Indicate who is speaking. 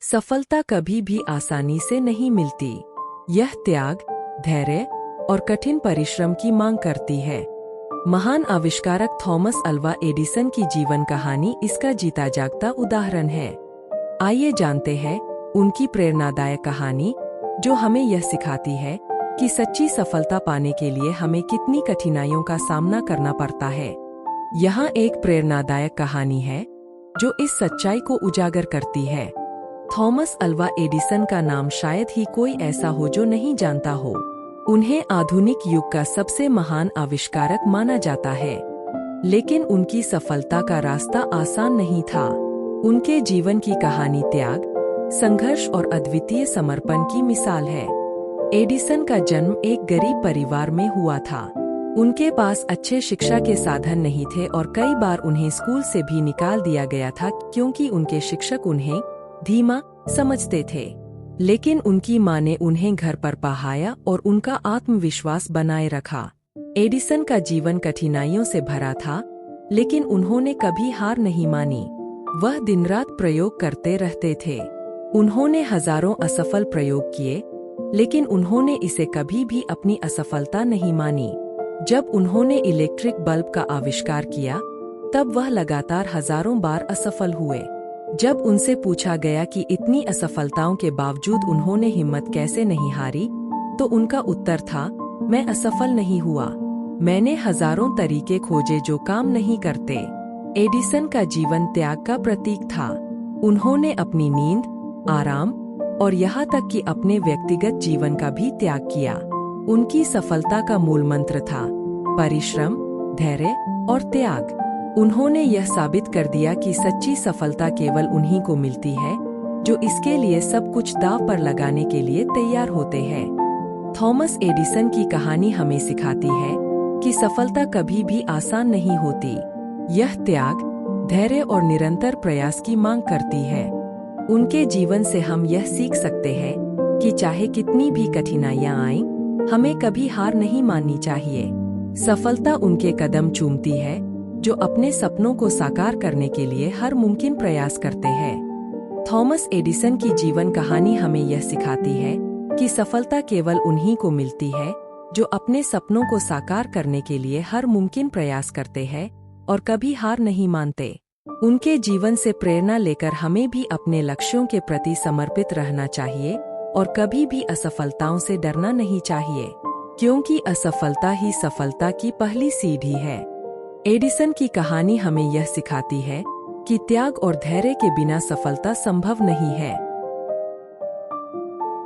Speaker 1: सफलता कभी भी आसानी से नहीं मिलती। यह त्याग, धैर्य और कठिन परिश्रम की मांग करती है। महान आविष्कारक थॉमस अल्वा एडिसन की जीवन कहानी इसका जीता जागता उदाहरण है। आइए जानते हैं उनकी प्रेरणादायक कहानी, जो हमें यह सिखाती है कि सच्ची सफलता पाने के लिए हमें कितनी कठिनाइयों का सामना करना पड़ता है। यहाँ एक प्रेरणादायक कहानी है जो इस सच्चाई को उजागर करती है। थॉमस अल्वा एडिसन का नाम शायद ही कोई ऐसा हो जो नहीं जानता हो। उन्हें आधुनिक युग का सबसे महान आविष्कारक माना जाता है, लेकिन उनकी सफलता का रास्ता आसान नहीं था। उनके जीवन की कहानी त्याग, संघर्ष और अद्वितीय समर्पण की मिसाल है। एडिसन का जन्म एक गरीब परिवार में हुआ था। उनके पास अच्छे शिक्षा के साधन नहीं थे और कई बार उन्हें स्कूल से भी निकाल दिया गया था क्योंकि उनके शिक्षक उन्हें धीमा समझते थे। लेकिन उनकी मां ने उन्हें घर पर पढ़ाया और उनका आत्मविश्वास बनाए रखा। एडिसन का जीवन कठिनाइयों से भरा था, लेकिन उन्होंने कभी हार नहीं मानी। वह दिन रात प्रयोग करते रहते थे। उन्होंने हजारों असफल प्रयोग किए, लेकिन उन्होंने इसे कभी भी अपनी असफलता नहीं मानी। जब उन्होंने इलेक्ट्रिक बल्ब का आविष्कार किया, तब वह लगातार हजारों बार असफल हुए। जब उनसे पूछा गया कि इतनी असफलताओं के बावजूद उन्होंने हिम्मत कैसे नहीं हारी, तो उनका उत्तर था, मैं असफल नहीं हुआ। मैंने हजारों तरीके खोजे जो काम नहीं करते। एडिसन का जीवन त्याग का प्रतीक था। उन्होंने अपनी नींद, आराम और यहाँ तक कि अपने व्यक्तिगत जीवन का भी त्याग किया। उनकी सफलता का मूल मंत्र था परिश्रम, धैर्य और त्याग। उन्होंने यह साबित कर दिया कि सच्ची सफलता केवल उन्हीं को मिलती है जो इसके लिए सब कुछ दांव पर लगाने के लिए तैयार होते हैं। थॉमस एडिसन की कहानी हमें सिखाती है कि सफलता कभी भी आसान नहीं होती। यह त्याग, धैर्य और निरंतर प्रयास की मांग करती है। उनके जीवन से हम यह सीख सकते हैं कि चाहे कितनी भी कठिनाइयां आएं, हमें कभी हार नहीं माननी चाहिए। सफलता उनके कदम चूमती है जो अपने सपनों को साकार करने के लिए हर मुमकिन प्रयास करते हैं। थॉमस एडिसन की जीवन कहानी हमें यह सिखाती है कि सफलता केवल उन्हीं को मिलती है जो अपने सपनों को साकार करने के लिए हर मुमकिन प्रयास करते हैं और कभी हार नहीं मानते। उनके जीवन से प्रेरणा लेकर हमें भी अपने लक्ष्यों के प्रति समर्पित रहना चाहिए और कभी भी असफलताओं से डरना नहीं चाहिए, क्योंकि असफलता ही सफलता की पहली सीढ़ी है। एडिसन की कहानी हमें यह सिखाती है कि त्याग और धैर्य के बिना सफलता संभव नहीं है।